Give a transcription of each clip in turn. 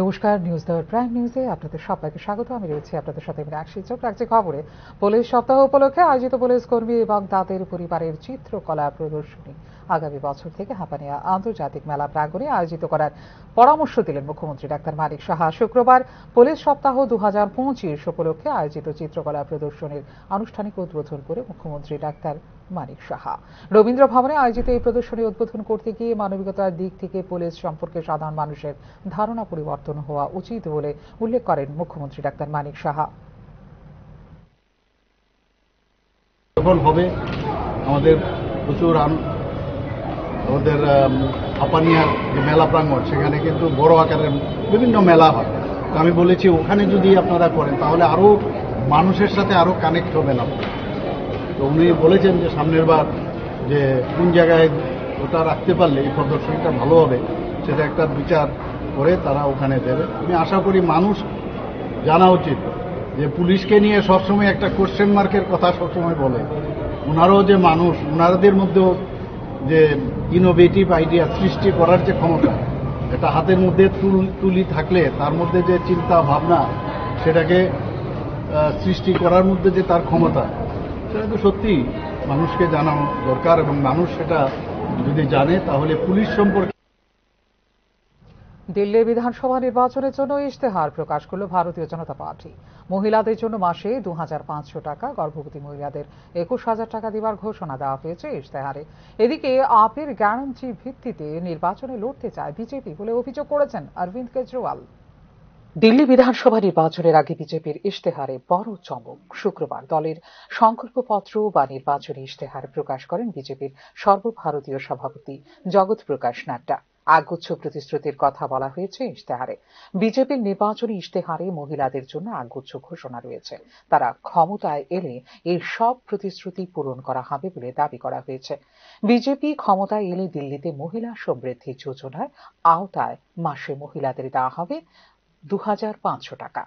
নমস্কার, নিউজ দেওয়ার প্রাইম নিউজে আপনাদের সবাইকে স্বাগত। আমি রয়েছি আপনাদের সাথে মীনাক্ষী। চোখ রাখছি খবরে। পুলিশ সপ্তাহ উপলক্ষে আয়োজিত পুলিশ কর্মী এবং তাদের পরিবারের চিত্রকলা প্রদর্শনী আগামী বছর থেকে হাঁপানিয়া আন্তর্জাতিক মেলা প্রাঙ্গণে আয়োজিত করার পরামর্শ দিলেন মুখ্যমন্ত্রী ডাক্তার মানিক সাহা। শুক্রবার পুলিশ সপ্তাহ 2025 উপলক্ষে আয়োজিত চিত্রকলা প্রদর্শনীর আনুষ্ঠানিক উদ্বোধন করে মুখ্যমন্ত্রী ডাক্তার মানিক সাহা রবীন্দ্র ভবনে আয়োজিত এই প্রদর্শনী উদ্বোধন করতে গিয়ে মানবিকতার দিক থেকে পুলিশ সম্পর্কে সাধারণ মানুষের ধারণা পরিবর্তন হওয়া উচিত বলে উল্লেখ করেন মুখ্যমন্ত্রী ডাক্তার মানিক সাহা। যখন হবে আমাদের প্রচুর আমাদের হাঁপানিয়ার যে মেলা প্রাঙ্গণ, সেখানে কিন্তু বড় আকারের বিভিন্ন মেলা হয়। তো আমি বলেছি ওখানে যদি আপনারা করেন তাহলে আরও মানুষের সাথে আরও কানেক্ট হবে না। তো উনি বলেছেন যে সামনের বার যে কোন জায়গায় ওটা রাখতে পারলে এই প্রদর্শনীটা ভালো হবে, সেটা একটা বিচার করে তারা ওখানে দেবে। আমি আশা করি মানুষ জানা উচিত যে পুলিশকে নিয়ে সবসময় একটা কোশ্চেন মার্কের কথা সবসময় বলে। ওনারাও যে মানুষ, ওনাদের মধ্যেও যে ইনোভেটিভ আইডিয়া সৃষ্টি করার যে ক্ষমতা, এটা হাতের মধ্যে তুলি থাকলে তার মধ্যে যে চিন্তা ভাবনা, সেটাকে সৃষ্টি করার মধ্যে যে তার ক্ষমতা, সেটা তো সত্যি মানুষকে জানানো দরকার। এবং মানুষ সেটা যদি জানে তাহলে পুলিশ সম্পর্কে। দিল্লি বিধানসভা নির্বাচনের জন্য ইশতেহার প্রকাশ করল ভারতীয় জনতা পার্টি। মহিলাদের জন্য মাসে 2500 টাকা, গর্ভবতী মহিলাদের 21,000 টাকা দেওয়ার ঘোষণা দেওয়া হয়েছে ইশতেহারে। এদিকে আপের গ্যারান্টি ভিত্তিতে নির্বাচনে লড়তে চায় বিজেপি বলে অভিযোগ করেছেন অরবিন্দ কেজরিওয়াল। দিল্লি বিধানসভা নির্বাচনের আগে বিজেপির ইশতেহারে বড় চমক। শুক্রবার দলের সংকল্পপত্র বা নির্বাচনী ইশতেহার প্রকাশ করেন বিজেপির সর্বভারতীয় সভাপতি জগৎ প্রকাশ নাড্ডা। একগুচ্ছ প্রতিশ্রুতির কথা বলা হয়েছে ইশতেহারে। বিজেপির নির্বাচনী ইশতেহারে মহিলাদের জন্য একগুচ্ছ ঘোষণা রয়েছে। তারা ক্ষমতায় এলে এই সব প্রতিশ্রুতি পূরণ করা হবে বলে দাবি করা হয়েছে। বিজেপি ক্ষমতায় এলে দিল্লিতে মহিলা সমৃদ্ধি যোজনার আওতায় মাসে মহিলাদের দেওয়া হবে 2500 টাকা,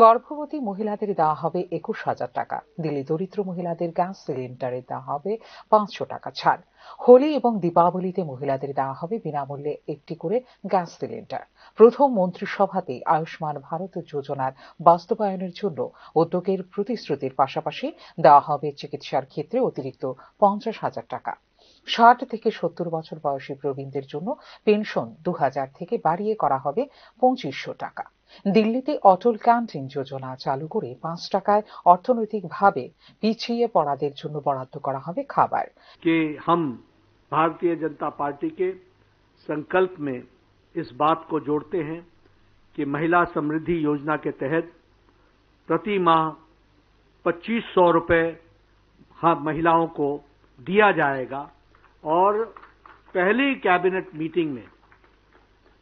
গর্ভবতী মহিলাদের দেওয়া হবে 21,000 টাকা, দিল্লি দরিদ্র মহিলাদের গ্যাস সিলিন্ডারে দেওয়া হবে 500 টাকা ছাড়, হোলি এবং দীপাবলিতে মহিলাদের দেওয়া হবে বিনামূল্যে একটি করে গ্যাস সিলিন্ডার। প্রথম মন্ত্রিসভাতেই আয়ুষ্মান ভারত যোজনার বাস্তবায়নের জন্য উদ্যোগের প্রতিশ্রুতির পাশাপাশি দেওয়া হবে চিকিৎসার ক্ষেত্রে অতিরিক্ত 50,000 টাকা। 60 থেকে 70 বছর বয়সী প্রবীণদের জন্য পেনশন 2000 থেকে বাড়িয়ে করা হবে 2500 টাকা। দিল্লিতে অটল ক্যান্টিন যোজনা চালু করে 5 টাকায় অর্থনৈতিকভাবে পিছিয়ে পড়াদের জন্য বরাদ্দ করা হবে খাবার। कि हम भारतीय जनता पार्टी के संकल्प में इस बात को जोड़ते हैं कि महिला समृद्धि योजना के तहत प्रति माह 2500 रुपए महिलाओं को दिया जाएगा और पहली कैबिनेट मीटिंग में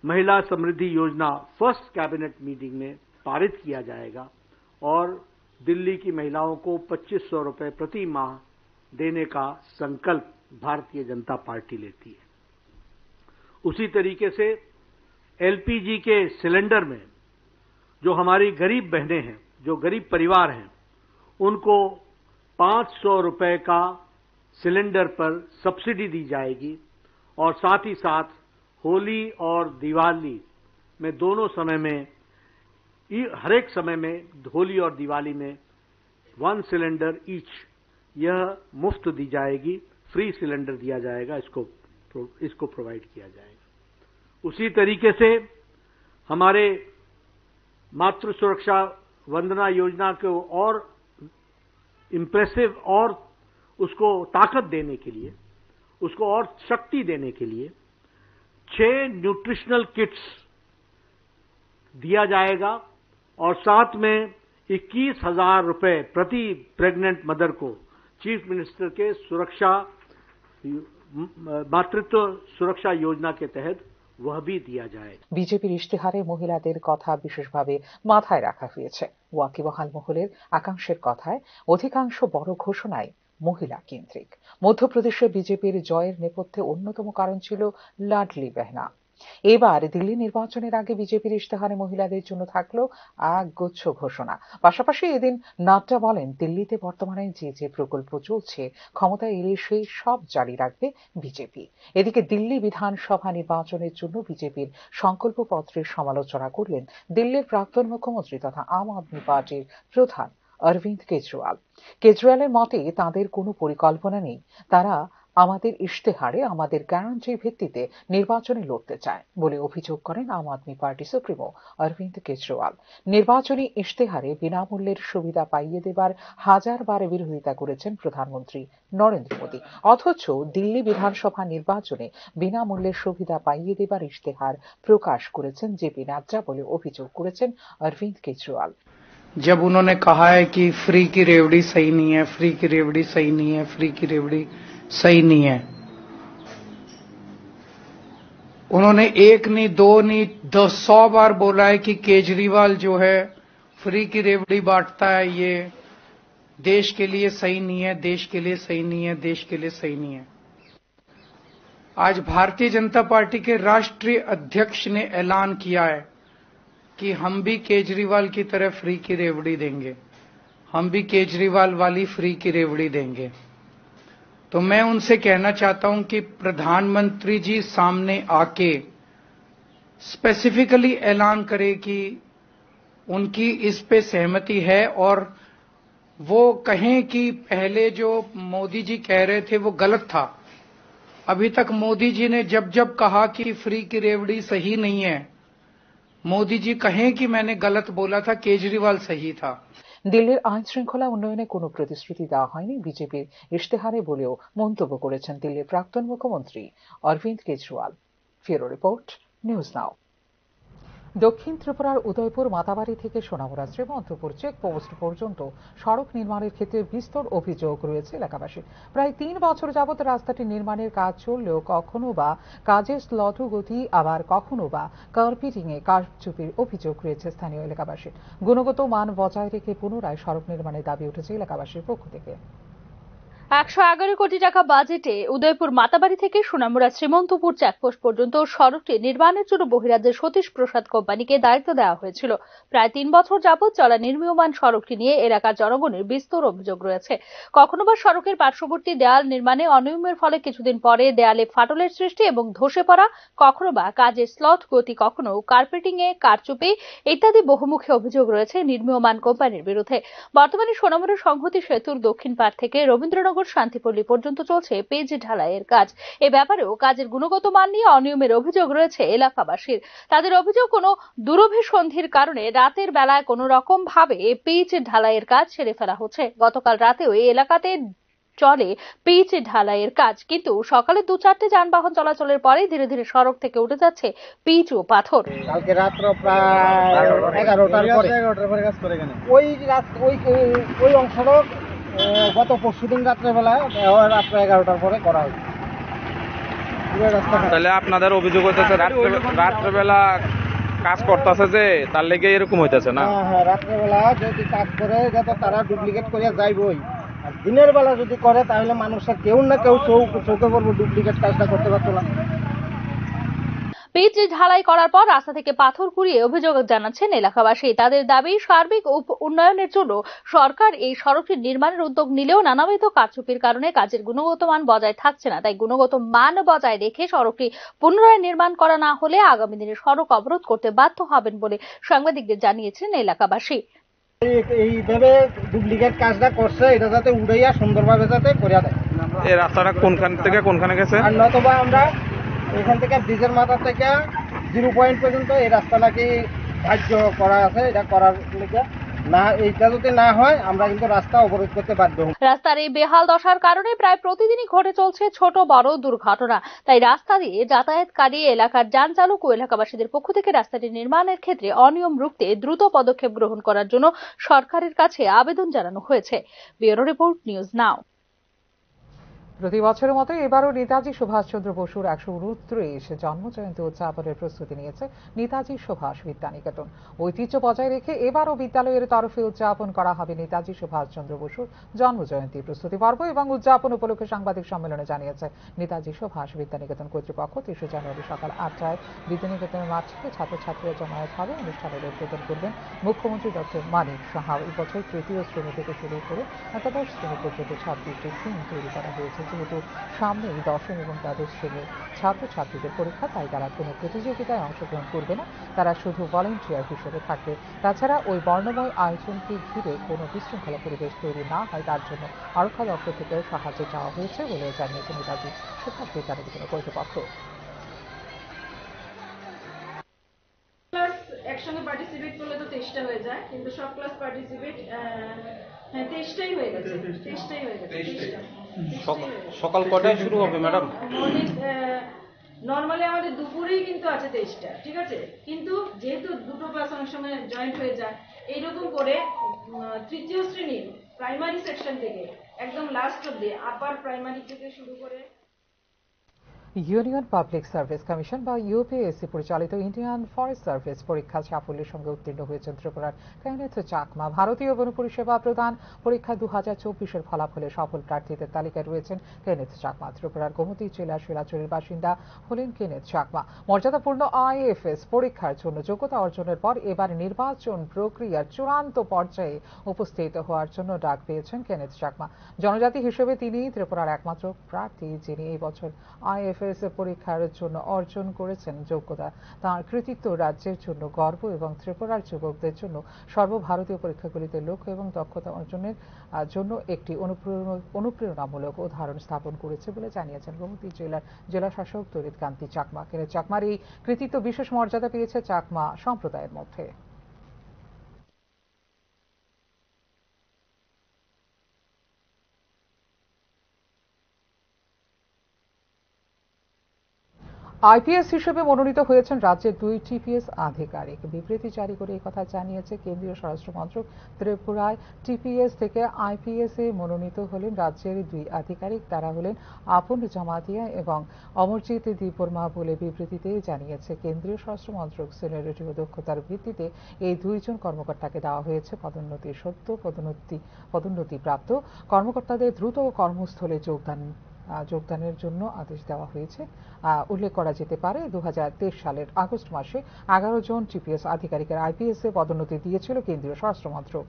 महिला समृद्धि योजना फर्स्ट कैबिनेट मीटिंग में पारित किया जाएगा और दिल्ली की महिलाओं को 2500 रुपए प्रति माह देने का संकल्प भारतीय जनता पार्टी लेती है। उसी तरीके से एलपीजी के सिलेंडर में जो हमारी गरीब बहनें हैं, जो गरीब परिवार हैं, उनको 500 रुपए का सिलेंडर पर सब्सिडी दी जाएगी और साथ ही साथ होली और दिवाली में दोनों समय में, हर एक समय में होली और दिवाली में 1 सिलेंडर ईच यह मुफ्त दी जाएगी, फ्री सिलेंडर दिया जाएगा, इसको प्रोवाइड किया जाएगा। उसी तरीके से हमारे मातृ सुरक्षा वंदना योजना को और इंप्रेसिव और उसको ताकत देने के लिए, उसको और शक्ति देने के लिए 6 न्यूट्रिशनल किट्स दिया जाएगा और साथ में 21,000 रुपए प्रति प्रेग्नेंट मदर को चीफ मिनिस्टर के मातृत्व सुरक्षा योजना के तहत वह भी दिया जाए। বিজেপির ইশতেহারে মহিলাদের কথা বিশেষভাবে মাথায় রাখা হয়েছে। ওয়াকিবহাল মহলের একাংশের কথায় অধিকাংশ বড় ঘোষণায় মহিলা কেন্দ্রিক। মধ্যপ্রদেশে বিজেপির জয়ের নেপথ্যে অন্যতম কারণ ছিল লাডলি বেহনা। এবার দিল্লি নির্বাচনের আগে বিজেপির ইশতেহারে মহিলাদের জন্য থাকলো এক গুচ্ছ ঘোষণা। পাশাপাশি এদিন নাড্ডা বলেন, দিল্লিতে বর্তমানে যে প্রকল্প চলছে ক্ষমতায় এলে সেই সব জারি রাখবে বিজেপি। এদিকে দিল্লি বিধানসভা নির্বাচনের জন্য বিজেপির সংকল্পপত্রের সমালোচনা করলেন দিল্লির প্রাক্তন মুখ্যমন্ত্রী তথা আম আদমি পার্টির প্রধান অরবিন্দ কেজরিওয়াল। কেজরিওয়ালের মতে তাদের কোনো পরিকল্পনা নেই, তারা আমাদের ইশতেহারে আমাদের গ্যারান্টির ভিত্তিতে নির্বাচনে লড়তে চায় বলে অভিযোগ করেন আম আদমি পার্টি সুপ্রিমো অরবিন্দ কেজরিওয়াল। নির্বাচনী ইশতেহারে বিনামূল্যের সুবিধা পাইয়ে দেবার হাজারবার বিরোধিতা করেছেন প্রধানমন্ত্রী নরেন্দ্র মোদী, অথচ দিল্লি বিধানসভা নির্বাচনে বিনামূল্যের সুবিধা পাইয়ে দেবার ইশতেহার প্রকাশ করেছেন জেপি নাড্ডা বলে অভিযোগ করেছেন অরবিন্দ কেজরিওয়াল। जब उन्होंने कहा है कि फ्री की रेवड़ी सही नहीं है, फ्री की रेवड़ी सही नहीं है, फ्री की रेवड़ी सही नहीं है, उन्होंने एक नहीं, दो नहीं, 100 बार बोला है कि केजरीवाल जो है फ्री की रेवड़ी बांटता है, ये देश के लिए सही नहीं है, देश के लिए सही नहीं है, देश के लिए सही नहीं है। आज भारतीय जनता पार्टी के राष्ट्रीय अध्यक्ष ने ऐलान किया है कि हम भी केजरीवाल की तरह फ्री की रेवड़ी देंगे, हम भी केजरीवाल वाली फ्री की रेवड़ी देंगे। तो मैं उनसे कहना चाहता हूं कि प्रधानमंत्री जी सामने आके स्पेसिफिकली ऐलान करें कि उनकी इस पे सहमति है, और वो कहें कि पहले जो मोदी जी कह रहे थे वो गलत था। अभी तक मोदी जी ने जब जब कहा कि फ्री की रेवड़ी सही नहीं है, मोदी जी कहें कि मैंने गलत बोला था, केजरीवाल सही था। দিল্লির আইন শৃঙ্খলা উন্নয়নে কোনো প্রতিশ্রুতি দেওয়া হয়নি বিজেপির ইশতেহারে বলেও মন্তব্য করেছেন দিল্লির প্রাক্তন মুখ্যমন্ত্রী Arvind Kejriwal. Bureau report, news now. দক্ষিণ ত্রিপুরার উদয়পুর মাতাবাড়ি থেকে সোনামুড়া শ্রীমন্তপুর চেকপোস্ট পর্যন্ত সড়ক নির্মাণের ক্ষেত্রে বিস্তর অভিযোগ রয়েছে এলাকাবাসীর। প্রায় 3 বছর যাবত রাস্তাটি নির্মাণের কাজ চললেও কখনো বা কাজের স্লথগতি, আবার কখনো বা কার্পেটিং এ কারচুপির অভিযোগ রয়েছে স্থানীয় এলাকাবাসীর। গুণগত মান বজায় রেখে পুনরায় সড়ক নির্মাণের দাবি উঠেছে এলাকাবাসীর পক্ষ থেকে। 111 কোটি টাকা বাজেটে উদয়পুর মাতাবাড়ি থেকে সোনামুড়া শ্রীমন্তপুর চেকপোস্ট পর্যন্ত সড়কটি নির্মাণের জন্য বহিরাজ্যের সতীশ প্রসাদ কোম্পানিকে দায়িত্ব দেওয়া হয়েছিল। প্রায় 3 বছর যাবৎ চলা নির্মীয়মান সড়কটি নিয়ে এলাকার জনগণের বিস্তর অভিযোগ রয়েছে। কখনো বা সড়কের পার্শ্ববর্তী দেয়াল নির্মাণে অনিয়মের ফলে কিছুদিন পরে দেয়ালে ফাটলের সৃষ্টি এবং ধসে পড়া, কখনো বা কাজের স্লথ গতি, কখনো কার্পেটিং এ কারচুপি ইত্যাদি বহুমুখী অভিযোগ রয়েছে নির্মীয়মান কোম্পানির বিরুদ্ধে। বর্তমানে সোনামুড়া সংহতি সেতুর দক্ষিণ পাড় থেকে রবীন্দ্রনগর শান্তিপল্লী পর্যন্ত চলছে পেজ ঢালাইয়ের কাজ। এ ব্যাপারেও কাজের গুণগত মান নিয়ে অনিয়মের অভিযোগ রয়েছে এলাকাবাসীর। তাদের অভিযোগ, কোনো দুরভিসন্ধির কারণে রাতের বেলায় কোনো রকম ভাবে পেজ ঢালাইয়ের কাজ সেরে ফেলা হচ্ছে। গতকাল রাতেও এই এলাকাতে চলে পিচ ঢালাইয়ের কাজ, কিন্তু সকালে 2-4টে যানবাহন চলাচলের পরে ধীরে ধীরে সড়ক থেকে উঠে যাচ্ছে পিচ ও পাথর। কালকে রাত্র প্রায় 11টার পরে কাজ করে কেন ওই অংশটা গত পরশুদিন রাত্রেবেলা রাত্র 11টার পরে করা হয়েছে। তাহলে আপনাদের অভিযোগ হইতেছে রাত্রেবেলা কাজ করতেছে, যে তার লেগে এরকম হইতেছে না? হ্যাঁ, রাত্রেবেলা যদি কাজ করে যাতে তারা ডুপ্লিকেট করিয়া যাইবই, আর দিনের বেলা যদি করে তাহলে মানুষের কেউ না কেউ চৌকে পড়বো, ডুপ্লিকেট কাজটা করতে পারতো না। পিচ ঢালাই করার পর রাস্তা থেকে পাথর কুড়িয়ে অভিযোগ জানাচ্ছেন এলাকাবাসী। তাদের দাবি, সার্বিক উন্নয়নের জন্য সরকার এই সড়কটি নির্মাণের উদ্যোগ নিলেও নানাবিধ কারচুপির কারণে কাজের গুণগত মান বজায় থাকছে না। তাই গুণগত মান বজায় রেখে সড়কটি পুনরায় নির্মাণ করা না হলে আগামী দিনে সড়ক অবরোধ করতে বাধ্য হবেন বলে সাংবাদিকদের জানিয়েছেন এলাকাবাসী। এইভাবে ডুপ্লিকেট কাজটা করছে, এটা যাতে উড়াইয়া সুন্দরভাবে যাতে করিয়া দেয়। এই রাস্তাটা কোনখান থেকে কোনখানে গেছে? আর নয়তোবা আমরা এখান থেকে ব্রিজের মাথা থেকে 0 পয়েন্ট পর্যন্ত এই রাস্তা নাকি ধার্য করা আছে, এটা করার লেগে না, এইটা যদি না হয় আমরা কিন্তু রাস্তা অবরোধ করতে বাধ্য হব। রাস্তার এই বেহাল দশার কারণে প্রায় প্রতিদিনই ঘটে চলছে ছোট বড় দুর্ঘটনা। তাই রাস্তা দিয়ে যাতায়াতকারী এলাকার যান চালক ও এলাকাবাসীদের পক্ষ থেকে রাস্তাটি নির্মাণের ক্ষেত্রে অনিয়ম রুখতে দ্রুত পদক্ষেপ গ্রহণ করার জন্য সরকারের কাছে আবেদন জানানো হয়েছে। ব্যুরো রিপোর্ট, নিউজ নাও। প্রতি বছরের মতো এবারও নেতাজি সুভাষচন্দ্র বসুর ১২৯ জন্মজয়ন্তী উদযাপনের প্রস্তুতি নিয়েছে নেতাজি সুভাষ বিদ্যানিকেতন। ঐতিহ্য বজায় রেখে এবারও বিদ্যালয়ের তরফে উদযাপন করা হবে নেতাজি সুভাষচন্দ্র বসুর জন্মজয়ন্তী প্রস্তুতি পর্ব এবং উদযাপন উপলক্ষে সাংবাদিক সম্মেলনে জানিয়েছে নেতাজি সুভাষ বিদ্যানিকেতন কর্তৃপক্ষ। ৩০ জানুয়ারি সকাল ৮টায় বিদ্যানিকেতনের মাঠ থেকে ছাত্রছাত্রীরা জমায়েত হবে। অনুষ্ঠানের উদ্বোধন করবেন মুখ্যমন্ত্রী ডক্টর মানিক সাহা। এই বছর তৃতীয় শ্রেণী থেকে শুরু করে একাদশ শ্রেণী পর্যন্ত ২৬টি থিম তৈরি করা হয়েছে। যেহেতু সামনেই দশম এবং দ্বাদশ শ্রেণীর ছাত্রছাত্রীদের পরীক্ষা, তাই তারা কোনো প্রতিযোগিতায় অংশগ্রহণ করবে না, তারা শুধু ভলান্টিয়ার হিসেবে থাকবে। তাছাড়া ওই বর্ণময় আয়োজনকে ঘিরে কোনো বিশৃঙ্খলা পরিবেশ তৈরি না হয় তার জন্য আরক্ষা দপ্তর থেকে সাহায্য চাওয়া হয়েছে বলে জানিয়েছে নেতাজি সুভাষ বিদ্যানিকেতন কর্তৃপক্ষ। একসঙ্গে পার্টিসিপেট করলে তো 23টা হয়ে যায়, কিন্তু সব ক্লাস পার্টিসিপেট 23টাই হয়ে গেছে। সকাল কটায় শুরু হবে ম্যাডাম? মর্নিং নর্মালি আমাদের দুপুরেই কিন্তু আছে 23টা, ঠিক আছে, কিন্তু যেহেতু দুটো ক্লাস অনেক সময় জয়েন্ট হয়ে যায়, এইরকম করে তৃতীয় শ্রেণীর প্রাইমারি সেকশন থেকে একদম লাস্ট অব্দি আপার প্রাইমারি থেকে শুরু করে ইউনিয়ন পাবলিক সার্ভিস কমিশন বা ইউপিএসসি পরিচালিত ইন্ডিয়ান ফরেস্ট সার্ভিস পরীক্ষা সাফল্যের সঙ্গে উত্তীর্ণ হয়েছেন ত্রিপুরার কেনেথ চাকমা। ভারতীয় বন পরিষেবা প্রদান পরীক্ষা ২০২৪-এর ফলাফলে সফল প্রার্থীদের তালিকায় রয়েছেন কেনেথ চাকমা। ত্রিপুরার গোমতী জেলার শিলাচুরির বাসিন্দা হলেন কেনেথ চাকমা। মর্যাদাপূর্ণ আইএফএস পরীক্ষার জন্য যোগ্যতা অর্জনের পর এবার নির্বাচন প্রক্রিয়ার চূড়ান্ত পর্যায়ে উপস্থিত হওয়ার জন্য ডাক পেয়েছেন কেনেথ চাকমা। জনজাতি হিসেবে তিনি ত্রিপুরার একমাত্র প্রার্থী যিনি এই বছর আইএফএস পরীক্ষার জন্য অর্জন করেছেন যোগ্যতা। তাঁর কৃতিত্ব রাজ্যের জন্য গর্ব এবং ত্রিপুরার যুবকদের জন্য সর্বভারতীয় পরীক্ষাগুলিতে লক্ষ্য এবং দক্ষতা অর্জনের জন্য একটি অনুপ্রেরণামূলক উদাহরণ স্থাপন করেছে বলে জানিয়েছেন গোমতী জেলার জেলাশাসক তরিত কান্তি চাকমা। কেনেথ চাকমার এই কৃতিত্ব বিশেষ মর্যাদা পেয়েছে চাকমা সম্প্রদায়ের মধ্যে। আইপিএস হিসেবে মনোনীত হয়েছেন রাজ্যের 2 টিপিএস আধিকারিক। বিবৃতি জারি করে এই কথা জানিয়েছে কেন্দ্রীয় স্বরাষ্ট্র মন্ত্রক। ত্রিপুরায় টিপিএস থেকে আইপিএস এ মনোনীত হলেন রাজ্যের 2 আধিকারিক। তারা হলেন আপন জামাতিয়া এবং অমরজিৎ দীপবর্মা বলে বিবৃতিতে জানিয়েছে কেন্দ্রীয় স্বরাষ্ট্র মন্ত্রক। সিনিয়রিটি ও দক্ষতার ভিত্তিতে এই 2 জন কর্মকর্তাকে দেওয়া হয়েছে পদোন্নতির সত্য। পদোন্নতিপ্রাপ্ত কর্মকর্তাদের দ্রুত কর্মস্থলে যোগদানের জন্য আদেশ দেওয়া হয়েছে। উল্লেখ করা যেতে পারে 2023 সালের আগস্ট মাসে 11 জন টিপিএস আধিকারিকের আইপিএস এ পদোন্নতি দিয়েছিল কেন্দ্রীয় স্বরাষ্ট্র মন্ত্রক।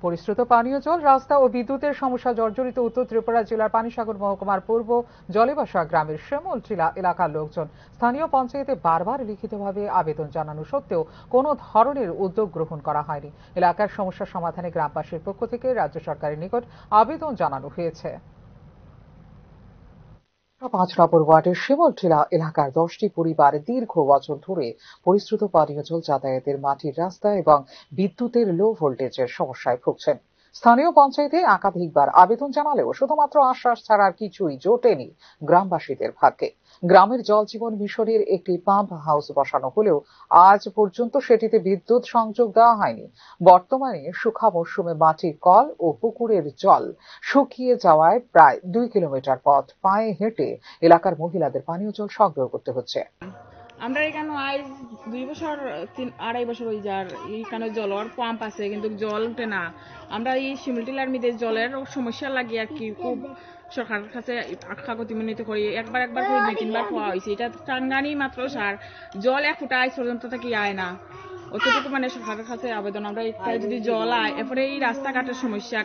পরিশ্রুত পানীয় জল, রাস্তা ও বিদ্যুতের সমস্যা জর্জরিত উত্তর ত্রিপুরা জেলার পানিসাগর মহকুমার পূর্ব জলেবাসা গ্রামের শ্যামলটিলা এলাকার লোকজন স্থানীয় পঞ্চায়েতে বারবার লিখিতভাবে আবেদন জানানো সত্ত্বেও কোনো ধরনের উদ্যোগ গ্রহণ করা হয়নি। এলাকার সমস্যা সমাধানে গ্রামবাসীর পক্ষ থেকে রাজ্য সরকারের নিকট আবেদন জানানো হয়েছে। 5 নম্বর ওয়ার্ডের শিমলটিলা এলাকার 10টি পরিবার দীর্ঘ বছর ধরে পরিশ্রুত পানীয় জল, যাতায়াতের মাটির রাস্তা এবং বিদ্যুতের লো ভোল্টেজের সমস্যায় ভুগছেন। স্থানীয় পঞ্চায়েতে একাধিকবার আবেদন জানালেও শুধুমাত্র আশ্বাস ছাড়া আর কিছুই জোটেনি গ্রামবাসীদের ভাগ্যে। গ্রামের জল জীবন মিশনের একটি পাম্প হাউস বসানো হলেও আজ পর্যন্ত সেটিতে বিদ্যুৎ সংযোগ দেওয়া হয়নি। বর্তমানে শুখা মৌসুমে মাটির কল ও পুকুরের জল শুকিয়ে যাওয়ায় প্রায় 2 কিলোমিটার পথ পায়ে হেঁটে এলাকার মহিলাদের পানীয় জল সংগ্রহ করতে হচ্ছে। আমরা এখানে আজ 2 বছর 2.5 বছর হয়ে যার এখানে জলের পাম্প আছে, কিন্তু জল উঠে না। আমরা এই শিমলটিলার মধ্যে জলের সমস্যা লাগে আর কি, খুব সরকারের কাছে কাগতি মিনতি করি, একবার করে 2-3 বার পাওয়া হয়েছে। এটা টাঙ্গানি মাত্র সার জল 1 ফুটা আজ পর্যন্ত থেকে আয় না। অতটুকু মানে সরকারের কাছে আবেদন, আমরা যদি জল আয়, এরপরে এই রাস্তাঘাটের সমস্যা,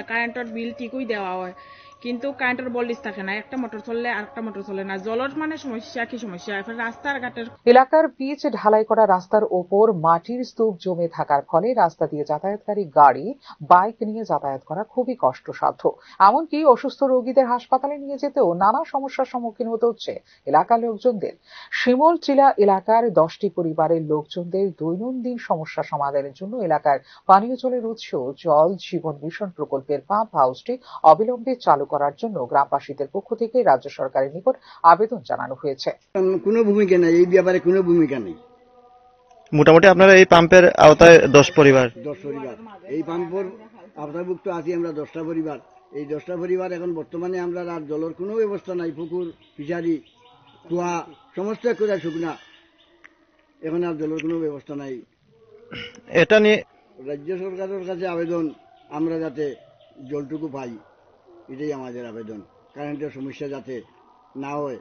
কারেন্টের বিল ঠিকই দেওয়া হয়, কিন্তু কারেন্টের ভোল্টেজ থাকে না, একটা মোটর চললে আরেকটা মোটর চলে না। জলের মানে সমস্যা কি সমস্যা, এরপরে রাস্তাঘাটের এলাকার পিচ ঢালাই করা রাস্তার ওপর মাটির স্তূপ জমে থাকার ফলে রাস্তা দিয়ে যাতায়াতকারী গাড়ি, বাইক নিয়ে যাতায়াত করা খুবই কষ্টসাধ্য। এমনকি অসুস্থ রোগীদের হাসপাতালে নিয়ে যেতেও নানা সমস্যার সম্মুখীন হতে হচ্ছে এলাকার লোকজনদের। শিমলটিলা এলাকার 10টি পরিবারের লোকজনদের দৈনন্দিন সমস্যা সমাধানের জন্য এলাকার পানীয় জলের উৎস জল জীবন মিশন প্রকল্পের পাম্প হাউসটি অবিলম্বে চালু করার জন্য গ্রামবাসীদের পক্ষ থেকে রাজ্য সরকারের নিকট আবেদন জানানো হয়েছে। কোনো ভূমিকা নেই এই ব্যাপারে, কোনো ভূমিকা নেই। মোটামুটি আপনারা এই পাম্পের আওতায় 10 পরিবার। এই পাম্পের আওতাভুক্ত আছি আমরা 10টা পরিবার। এই 10টা পরিবার এখন বর্তমানে আমরা আর জলের কোনো ব্যবস্থা নাই, পুকুর ফিশারি কুয়া সমস্ত করে শুকনা, এখন আর জলের কোনো ব্যবস্থা নাই। এটা নিয়ে রাজ্য সরকারের কাছে আবেদন, আমরা যাতে জলটুকু পাই, এটাই আমাদের আবেদন। কারেন্টের সমস্যা যাতে না হয়,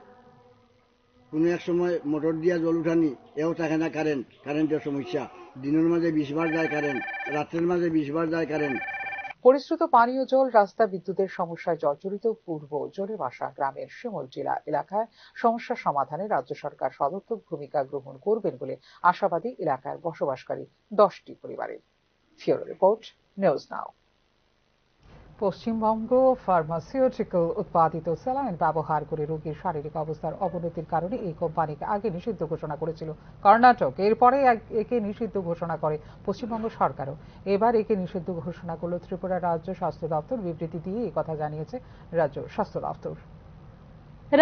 কোনো এক সময় মোটর দিয়া জল উঠানি, এও থাকে না কারেন্টের সমস্যা। দিনের মাঝে 20 বার যায় কারেন্ট, রাত্রের মাঝে 20 বার যায় কারেন্ট। পরিশ্রুত পানীয় জল, রাস্তা, বিদ্যুতের সমস্যায় জর্জরিত পূর্ব জোরেবাসা গ্রামের শিমুলটিলা এলাকায় সমস্যা সমাধানে রাজ্য সরকার সদর্থক ভূমিকা গ্রহণ করবেন বলে আশাবাদী এলাকার বসবাসকারী 10টি পরিবারের। Bureau report, news now. Paschimbanga pharmaceutical উৎপাদিত স্যালাইন ব্যবহার করে রোগীর শারীরিক অবস্থার অবনতির কারণে এই কোম্পানিকে আগে নিষিদ্ধ ঘোষণা করেছিল কর্ণাটক। এরপরে একে নিষিদ্ধ ঘোষণা করে পশ্চিমবঙ্গ সরকারও। এবার একে নিষিদ্ধ ঘোষণা করল ত্রিপুরা রাজ্য স্বাস্থ্য দপ্তর। বিবৃতি দিয়ে এই কথা জানিয়েছে রাজ্য স্বাস্থ্য দপ্তর।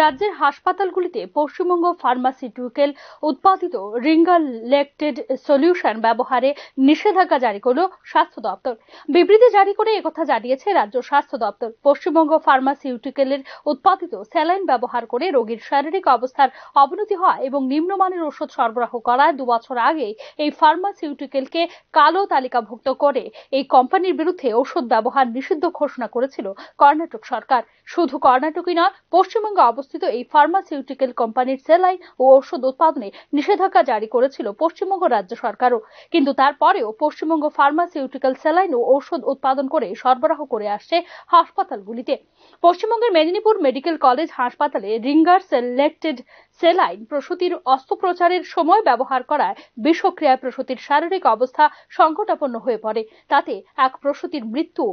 রাজ্যের হাসপাতালগুলিতে পশ্চিমবঙ্গ ফার্মাসিউটিক্যাল উৎপাদিত রিঙ্গারলেক্টেড সলিউশন ব্যবহারে নিষেধাজ্ঞা জারি করল স্বাস্থ্য দপ্তর। বিবৃতি জারি করে একথা জানিয়েছে রাজ্য স্বাস্থ্য দপ্তর। পশ্চিমবঙ্গ ফার্মাসিউটিক্যালের উৎপাদিত স্যালাইন ব্যবহার করে রোগীর শারীরিক অবস্থার অবনতি হওয়া এবং নিম্নমানের ওষুধ সরবরাহ করায় 2 বছর আগে এই ফার্মাসিউটিক্যালকে কালো তালিকাভুক্ত করে এই কোম্পানির বিরুদ্ধে ওষুধ ব্যবহার নিষিদ্ধ ঘোষণা করেছিল কর্ণাটক সরকার। শুধু কর্ণাটকই নয়, পশ্চিমবঙ্গে অবস্থিত এই ফার্মাসিউটিক্যাল কোম্পানির স্যালাইন ও ওষুধ উৎপাদনে নিষেধাজ্ঞা জারি করেছিল পশ্চিমবঙ্গ রাজ্য সরকারও। কিন্তু তারপরেও পশ্চিমবঙ্গ ফার্মাসিউটিক্যাল স্যালাইন ও ঔষধ উৎপাদন করে সরবরাহ করে আসছে হাসপাতালগুলিতে। পশ্চিমবঙ্গের মেদিনীপুর মেডিকেল কলেজ হাসপাতালে রিঙ্গার সিলেক্টেড স্যালাইন প্রসূতির অস্ত্রোপচারের সময় ব্যবহার করায় বিষক্রিয়ায় প্রসূতির শারীরিক অবস্থা সংকটাপন্ন হয়ে পড়ে। তাতে এক প্রসূতির মৃত্যু,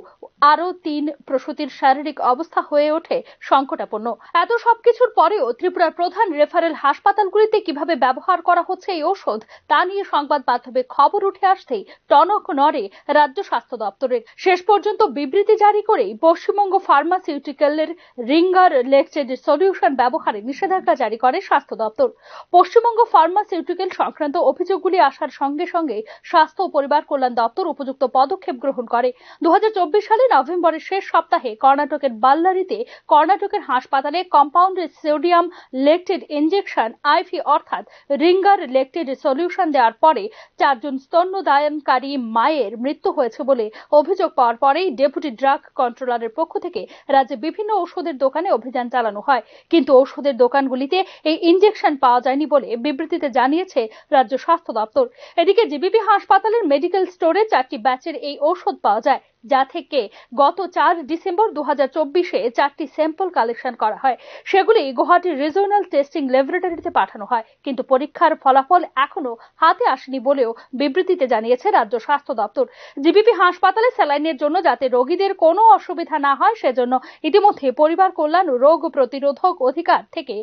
আরও 3 প্রসূতির শারীরিক অবস্থা হয়ে ওঠে সংকটাপন্ন। এত সবকিছুর পরেও ত্রিপুরার প্রধান রেফারেল হাসপাতালগুলিতে কিভাবে ব্যবহার করা হচ্ছে এই ঔষধ তা নিয়ে সংবাদ মাধ্যমে খবর উঠে আসতেই টনক নড়ে রাজ্য স্বাস্থ্য দপ্তরের। শেষ পর্যন্ত বিবৃতি জারি করেই পশ্চিমবঙ্গ ফার্মাসিউটিক্যালের রিঙ্গারলেক্টেড সলিউশন ব্যবহারে নিষেধাজ্ঞা জারি করে স্বাস্থ্য দপ্তর। পশ্চিমবঙ্গ ফার্মাসিউটিক্যাল সংক্রান্ত অভিযোগগুলি আসার সঙ্গে সঙ্গে স্বাস্থ্য ও পরিবার কল্যাণ দপ্তর উপযুক্ত পদক্ষেপ গ্রহণ করে। 2024 সালে নভেম্বরের শেষ সপ্তাহে কর্ণাটকের বাল্লারিতে কর্ণাটকের হাসপাতালে কম্পাউন্ডেড সোডিয়াম লেকটেড ইনজেকশন আইভি অর্থাৎ রিঙ্গার লেকটেড সলিউশন দেওয়ার পরে 4 জন স্তন্যদানকারী মায়ের মৃত্যু হয়েছে বলে অভিযোগ পাওয়ার পরেই ডেপুটি ড্রাগ কন্ট্রোলারের পক্ষ থেকে রাজ্যে বিভিন্ন ওষুধের দোকানে অভিযান চালানো হয়। কিন্তু ওষুধের দোকানগুলিতে এই ইনজেকশন পাওয়া যায়নি বলে বিবৃতিতে জানিয়েছে রাজ্য স্বাস্থ্য দপ্তর। এদিকে জিবিপি হাসপাতালের মেডিকেল স্টোরে 4টি ব্যাচের এই ঔষধ পাওয়া যায়, যা থেকে গত 4 ডিসেম্বর 2024-এ 4টি স্যাম্পল কালেকশন করা হয়। সেগুলি গুয়াহাটি রিজিওনাল টেস্টিং ল্যাবরেটরিতে পাঠানো হয়, কিন্তু পরীক্ষার ফলাফল এখনো হাতে আসেনি বলেও বিবৃতিতে জানিয়েছে রাজ্য স্বাস্থ্য দপ্তর। জিবিপি হাসপাতালে স্যালাইনের জন্য যাতে রোগীদের কোনো অসুবিধা না হয় সেজন্য ইতিমধ্যে পরিবার কল্যাণ ও রোগ প্রতিরোধক অধিকার থেকে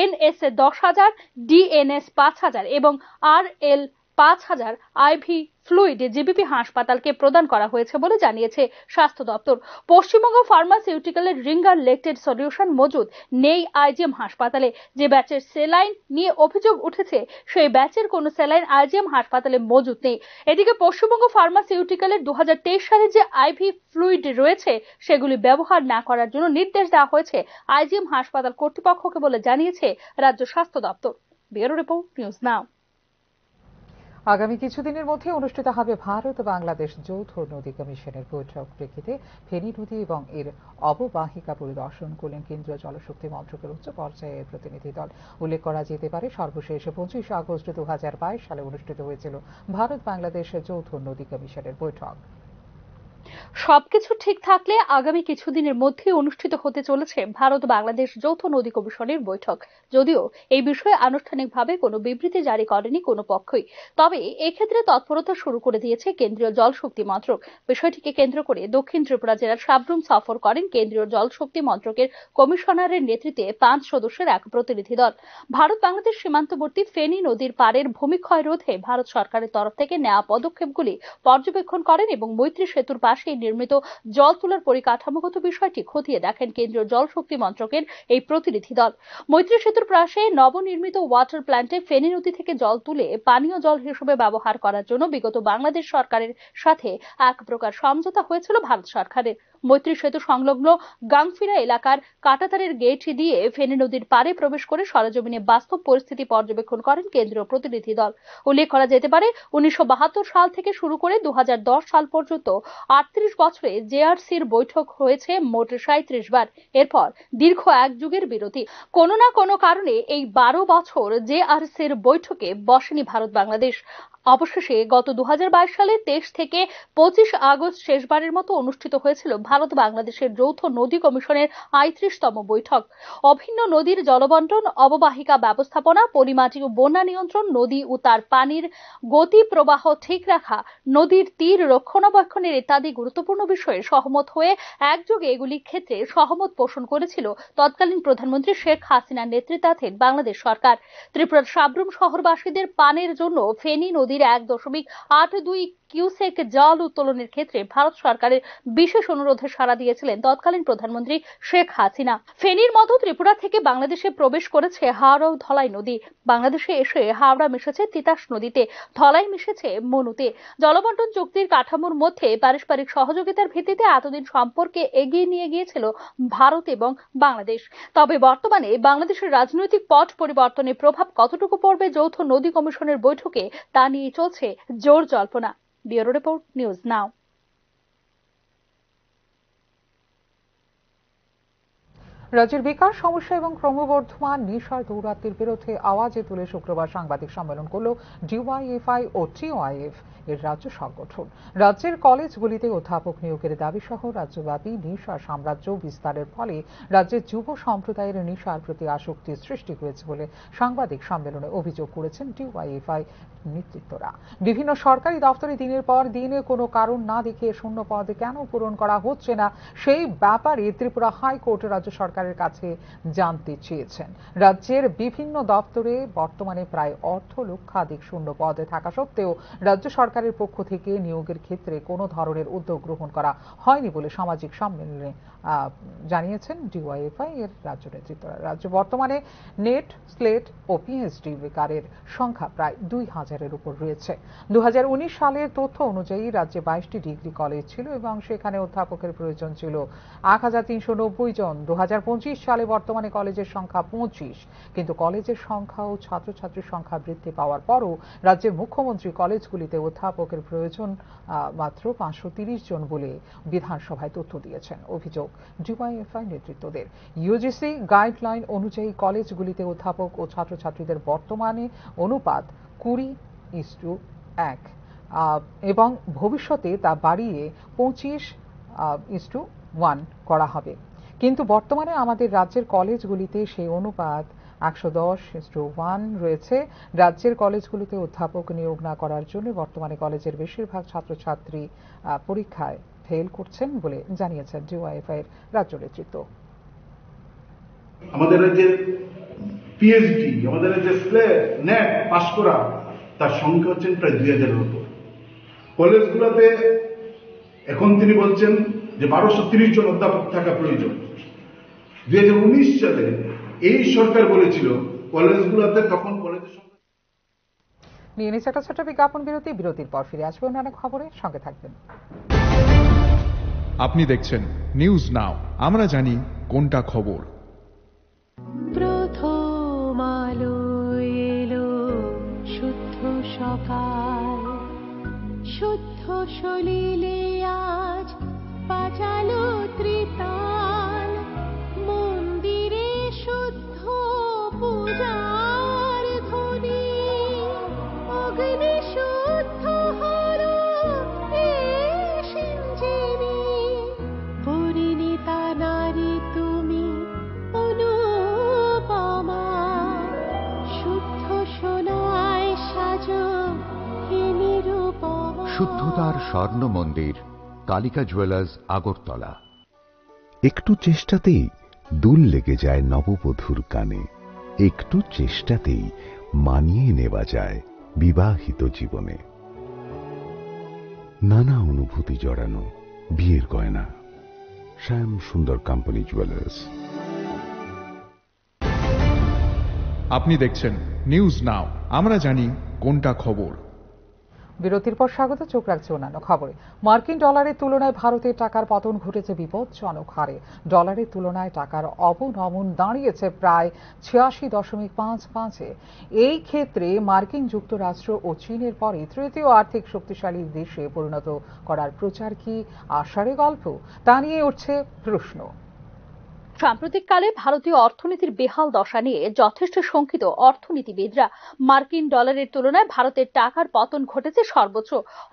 NS 10,000, DNS 5,000 এবং RL 5,000 আইভি ফ্লুইড জিবিপি হাসপাতালকে প্রদান করা হয়েছে বলে জানিয়েছে স্বাস্থ্য দপ্তর। পশ্চিমবঙ্গ ফার্মাসিউটিক্যালের রিঙ্গার লেকটেড সলিউশন মজুদ নেই আইজিএম হাসপাতালে। যে ব্যাচের স্যালাইন নিয়ে অভিযোগ উঠেছে সেই ব্যাচের কোনো স্যালাইন আইজিএম হাসপাতালে মজুদ নেই। এদিকে পশ্চিমবঙ্গ ফার্মাসিউটিক্যালের 2023 সালে যে আইভি ফ্লুইড রয়েছে সেগুলি ব্যবহার না করার জন্য নির্দেশ দেওয়া হয়েছে আইজিএম হাসপাতাল কর্তৃপক্ষকে বলে জানিয়েছে রাজ্য স্বাস্থ্য দপ্তর। ব্যুরো রিপোর্ট, নিউজ নাও। আগামী কিছুদিনের মধ্যে অনুষ্ঠিত হবে ভারত বাংলাদেশ যৌথ নদী কমিশনের বৈঠক। প্রেক্ষিতে ফেনী নদী এবং এর অববাহিকা পরিদর্শন করলেন কেন্দ্রীয় জলশক্তি মন্ত্রকের উচ্চ পর্যায়ের প্রতিনিধি দল। উল্লেখ করা যেতে পারে, সর্বশেষ 25 আগস্ট 2022 সালে অনুষ্ঠিত হয়েছিল ভারত বাংলাদেশ যৌথ নদী কমিশনের বৈঠক। সবকিছু ঠিক থাকলে আগামী কিছুদিনের মধ্যে অনুষ্ঠিত হতে চলেছে ভারত বাংলাদেশ যৌথ নদী কমিশনের বৈঠক। যদিও এই বিষয়ে আনুষ্ঠানিকভাবে কোনো বিবৃতি জারি করেনি কোনো পক্ষই, তবে এক্ষেত্রে তৎপরতা শুরু করে দিয়েছে কেন্দ্রীয় জলশক্তি মন্ত্রক। বিষয়টিকে কেন্দ্র করে দক্ষিণ ত্রিপুরা জেলার সাব্রুম সফর করেন কেন্দ্রীয় জলশক্তি মন্ত্রকের কমিশনারের নেতৃত্বে 5 সদস্যের এক প্রতিনিধি দল। ভারত বাংলাদেশ সীমান্তবর্তী ফেনী নদীর পাড়ের ভূমিক্ষয় রোধে ভারত সরকারের তরফ থেকে নেওয়া পদক্ষেপগুলি পর্যবেক্ষণ করেন এবং মৈত্রী সেতুর পাশে নির্মিত জল তোলার পরিকাঠামোগত বিষয়টি খতিয়ে দেখেন কেন্দ্রীয় জল শক্তি মন্ত্রকের এই প্রতিনিধি দল। মৈত্রী সেতুর পাশে নবনির্মিত ওয়াটার প্ল্যান্টে ফেনী নদী থেকে জল তুলে পানীয় জল হিসেবে ব্যবহার করার জন্য বিগত বাংলাদেশ সরকারের সাথে এক প্রকার সমঝোতা হয়েছিল ভারত সরকারের। মৈত্রী সেতু সংলগ্ন গাংফিরা এলাকার কাঁটাতারের গেট দিয়ে ফেনী নদীর পাড়ে প্রবেশ করে সরেজমিনে বাস্তব পরিস্থিতি পর্যবেক্ষণ করেন কেন্দ্রীয় প্রতিনিধি দল। উল্লেখ করা যেতে পারে 1972 সাল থেকে শুরু করে 2010 সাল পর্যন্ত 38 বছরে জেআরসির বৈঠক হয়েছে মোট 37 বার। এরপর দীর্ঘ এক যুগের বিরতি। কোনো না কোনো কারণে এই 12 বছর জেআরসির বৈঠকে বসেনি ভারত বাংলাদেশ। অবশেষে গত 2022 সালের 23 থেকে 25 আগস্ট শেষবারের মতো অনুষ্ঠিত হয়েছিল ভারত বাংলাদেশের যৌথ নদী কমিশনের 38তম বৈঠক। অভিন্ন নদীর জলবন্টন, অববাহিকা ব্যবস্থাপনা, পলিমাটি ও বন্যা নিয়ন্ত্রণ, নদী ও তার পানির গতি প্রবাহ ঠিক রাখা, নদীর তীর রক্ষণাবেক্ষণের ইত্যাদি গুরুত্বপূর্ণ বিষয়ে সহমত হয়ে একযোগে এগুলি ক্ষেত্রে সহমত পোষণ করেছিল তৎকালীন প্রধানমন্ত্রী শেখ হাসিনার নেতৃত্বাধীন বাংলাদেশ সরকার। ত্রিপুরার সাব্রুম শহরবাসীদের পানের জন্য ফেনী নদীর 1.82 কিউসেক জল উত্তোলনের ক্ষেত্রে ভারত সরকারের বিশেষ অনুরোধে সাড়া দিয়েছিলেন তৎকালীন প্রধানমন্ত্রী শেখ হাসিনা। ফেনীর মতো ত্রিপুরা থেকে বাংলাদেশে প্রবেশ করেছে হাওড়া ও ধলাই নদী। বাংলাদেশে এসে হাওড়া মিশেছে তিতাস নদীতে, ধলাই মিশেছে মনুতে। জলবন্টন চুক্তির কাঠামোর মধ্যে পারস্পরিক সহযোগিতার ভিত্তিতে এতদিন সম্পর্কে এগিয়ে নিয়ে গিয়েছিল ভারত এবং বাংলাদেশ। তবে বর্তমানে বাংলাদেশের রাজনৈতিক পট পরিবর্তনে প্রভাব কতটুকু পড়বে যৌথ নদী কমিশনের বৈঠকে তা নিয়ে চলছে জোর জল্পনা। ব্যুরো রিপোর্ট, নিউজ নাও। রাজ্যের বেকার সমস্যা এবং ক্রমবর্ধমান নেশার দৌরাত্ম্যের বিরুদ্ধে আওয়াজে তুলে শুক্রবার সাংবাদিক সম্মেলন করল ডিওয়াইএফআই ও টিওআইএফ এর রাজ্য সংগঠন। রাজ্যের কলেজগুলিতে অধ্যাপক নিয়োগের দাবি সহ রাজ্যব্যাপী নেশা সাম্রাজ্য বিস্তারের ফলে রাজ্যের যুব সম্প্রদায়ের নেশার প্রতি আসক্তি সৃষ্টি হয়েছে বলে সাংবাদিক সম্মেলনে অভিযোগ করেছেন ডিওয়াইএফআই নেতৃত্বরা। বিভিন্ন সরকারি দপ্তরে দিনের পর দিন কোনো কারণ না দেখে শূন্য পদ কেন পূরণ করা হচ্ছে না সেই ব্যাপারে ত্রিপুরা হাইকোর্ট রাজ্য সরকারের কাছে জানতে চেয়েছেন। রাজ্যের বিভিন্ন দপ্তরে বর্তমানে প্রায় লক্ষাধিক শূন্য পদে থাকা সত্ত্বেও রাজ্য সরকারের পক্ষ থেকে নিয়োগের ক্ষেত্রে কোনো ধরনের উদ্যোগ গ্রহণ করা হয়নি বলে সামাজিক সম্মেলনে জানিয়েছেন ডিওয়াইএফআই এর রাজ্য নেতৃত্বরা। রাজ্যে বর্তমানে নেট, স্লেট ও পিএইচডি বেকারের সংখ্যা প্রায় 2000-এর উপর রয়েছে। 2019 সালের তথ্য অনুযায়ী রাজ্যে 22টি ডিগ্রি কলেজ ছিল এবং সেখানে অধ্যাপকের প্রয়োজন ছিল 1390 জন। 2025 সালে বর্তমানে কলেজের সংখ্যা 25, কিন্তু কলেজের সংখ্যা ও ছাত্রছাত্রীর সংখ্যা বৃদ্ধি পাওয়ার পরও রাজ্যের মুখ্যমন্ত্রী কলেজগুলিতে অধ্যাপকের প্রয়োজন মাত্র 530 জন বলে বিধানসভায় তথ্য দিয়েছেন। অভিযোগ ডিওয়াইএফআই নেতৃত্বদের। ইউজিসি গাইডলাইন অনুযায়ী কলেজগুলিতে অধ্যাপক ও ছাত্রছাত্রীদের বর্তমানে অনুপাত 20:1 এবং ভবিষ্যতে তা বাড়িয়ে 25:1 করা হবে। কিন্তু বর্তমানে আমাদের রাজ্যের কলেজগুলিতে সেই অনুপাত 110:1 রয়েছে। রাজ্যের কলেজগুলিতে অধ্যাপক নিয়োগ না করার জন্য বর্তমানে কলেজের বেশিরভাগ ছাত্রছাত্রী পরীক্ষায় ফেল করছেন বলে জানিয়েছেন ডিওয়াইএফআই এর রাজ্য নেতৃত্ব। আমাদের রাজ্যের পিএইচডি, আমাদের রাজ্যের স্লেট, নেট পাশ করা তার সংখ্যা হচ্ছেন প্রায় 2000-এর উপর। কলেজগুলোতে এখন তিনি বলছেন যে 1230 জন অধ্যাপক থাকা প্রয়োজন। 2019 সালে এই সরকার বলেছিল কলেজগুলোতে তখন কলেজের সংখ্যা। নিয়ে নিচ্ছে একটা ছোট্ট বিজ্ঞাপন বিরতি। বিরতির পর ফিরে আসবে অন্যান্য খবরে, সঙ্গে থাকবেন। আপনি দেখছেন নিউজ নাও, আমরা জানি কোনটা খবর। প্রথম আলো এলো শুদ্ধ সকাল, শুদ্ধ সলিলে আজ বাজালো ত্রিতাল, মন্দিরে শুদ্ধ পূজার ধ্বনি, অগ্নি শুদ্ধ হলো সিঞ্জিনি, পরিণীতা নারী তুমি অনুপমা, শুদ্ধ সোনায় সাজো হে নিরুপমা। শুদ্ধতার স্বর্ণ মন্দির, কালিকা জুয়েলার্স, আগরতলা। একটু চেষ্টাতেই দুল লেগে যায় নববধূর কানে, একটু চেষ্টাতেই মানিয়ে নেওয়া যায় বিবাহিত জীবনে। নানা অনুভূতি জড়ানো বিয়ের গয়না। শ্যাম সুন্দর কোম্পানি জুয়েলার্স। আপনি দেখছেন নিউজ নাও, আমরা জানি কোনটা খবর। বিরতির পর স্বাগত, চোখ রাখছে অন্যান্য খবরে। মার্কিন ডলারের তুলনায় ভারতের টাকার পতন ঘটেছে বিপজ্জনক হারে। ডলারের তুলনায় টাকার অবনমন দাঁড়িয়েছে প্রায় 86.55-এ। এই ক্ষেত্রে মার্কিন যুক্তরাষ্ট্র ও চীনের পরে তৃতীয় আর্থিক শক্তিশালী দেশে পরিণত করার প্রচার কি আষাঢ়ে গল্প, তা নিয়ে উঠছে প্রশ্ন। সাম্প্রতিককালে ভারতীয় অর্থনীতির বেহাল দশা নিয়ে যথেষ্ট শঙ্কিত অর্থনীতিবিদরা। মার্কিন ডলারের তুলনায় ভারতের টাকার পতন ঘটেছে সর্বোচ্চ,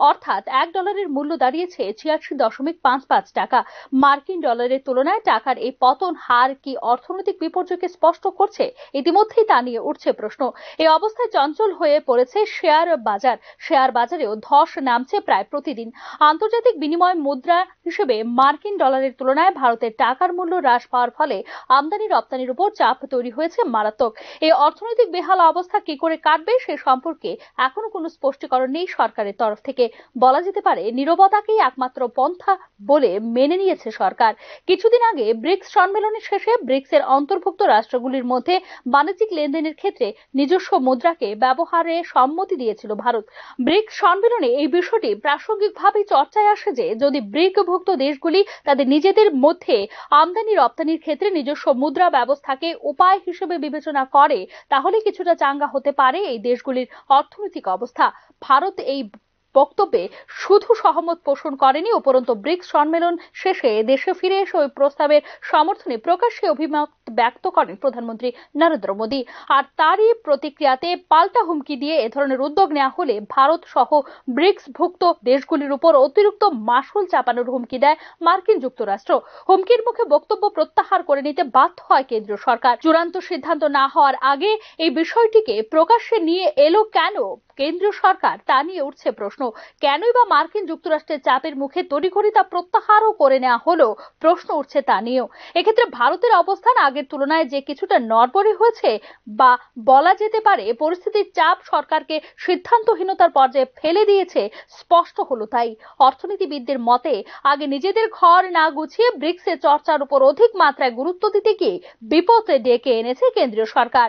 অর্থাৎ $1 মূল্য দাঁড়িয়েছে 86.55 টাকা। মার্কিন ডলারের তুলনায় টাকার এই পতন হার কি অর্থনৈতিক বিপর্যয়কে স্পষ্ট করছে? ইতিমধ্যেই তা নিয়ে উঠছে প্রশ্ন। এই অবস্থায় চঞ্চল হয়ে পড়েছে শেয়ার বাজার। শেয়ার বাজারেও ধস নামছে প্রায় প্রতিদিন। আন্তর্জাতিক বিনিময় মুদ্রা হিসেবে মার্কিন ডলারের তুলনায় ভারতের টাকার মূল্য হ্রাস পাওয়ার ফলে আমদানি রপ্তানির উপর চাপ তৈরি হয়েছে মারাত্মক। এই অর্থনৈতিক বেহাল অবস্থা কি করে কাটবে সে সম্পর্কে এখনো কোনো স্পষ্টীকরণ নেই সরকারের তরফ থেকে। বলা যেতে পারে নীরবতাকেই একমাত্র পন্থা বলে মেনে নিয়েছে সরকার। কিছুদিন আগে ব্রিক্স সম্মেলনের শেষে ব্রিক্সের অন্তর্ভুক্ত রাষ্ট্রগুলির মধ্যে বাণিজ্যিক লেনদেনের ক্ষেত্রে নিজস্ব মুদ্রাকে ব্যবহারে সম্মতি দিয়েছিল ভারত। ব্রিক্স সম্মেলনে এই বিষয়টি প্রাসঙ্গিকভাবে চর্চায় আসে যে যদি ব্রিকভুক্ত দেশগুলি তাদের নিজেদের মধ্যে আমদানি রপ্তানির ক্ষেত্রে নিজস্ব মুদ্রা ব্যবস্থাকে উপায় হিসেবে বিবেচনা করে তাহলে কিছুটা চাঙ্গা হতে পারে এই দেশগুলির অর্থনৈতিক অবস্থা। ভারত এই বক্তব্যে শুধু সহমত পোষণ করেনি, উপরন্তু ব্রিক্স সম্মেলন শেষে দেশে ফিরে এসে ওই প্রস্তাবের সমর্থনে প্রকাশ্যে অভিমত ব্যক্ত করেন প্রধানমন্ত্রী নরেন্দ্র মোদী। আর তারই প্রতিক্রিয়াতে পাল্টা হুমকি দিয়ে এ ধরনের উদ্যোগ নেওয়া হলে ভারত সহ ব্রিক্সভুক্ত দেশগুলির উপর অতিরিক্ত মাশুল চাপানোর হুমকি দেয় মার্কিন যুক্তরাষ্ট্র। হুমকির মুখে বক্তব্য প্রত্যাহার করে নিতে বাধ্য হয় কেন্দ্রীয় সরকার। চূড়ান্ত সিদ্ধান্ত না হওয়ার আগে এই বিষয়টিকে প্রকাশ্যে নিয়ে এলো কেন কেন্দ্রীয় সরকার, তা নিয়ে উঠছে প্রশ্ন। কেনই বা মার্কিন যুক্তরাষ্ট্রের চাপের মুখে তড়িঘড়ি তা প্রত্যাহারও করে নেওয়া হলো, প্রশ্ন উঠছে তা নিয়েও। এক্ষেত্রে ভারতের অবস্থান আগের তুলনায় যে কিছুটা নড়বড়ে হয়েছে বা বলা যেতে পারে পরিস্থিতির চাপ সরকারকে সিদ্ধান্তহীনতার পর্যায়ে ফেলে দিয়েছে, স্পষ্ট হলো তাই। অর্থনীতিবিদদের মতে আগে নিজেদের ঘর না গুছিয়ে ব্রিক্সের চর্চার উপর অধিক মাত্রায় গুরুত্ব দিতে গিয়ে বিপদে ডেকে এনেছে কেন্দ্রীয় সরকার।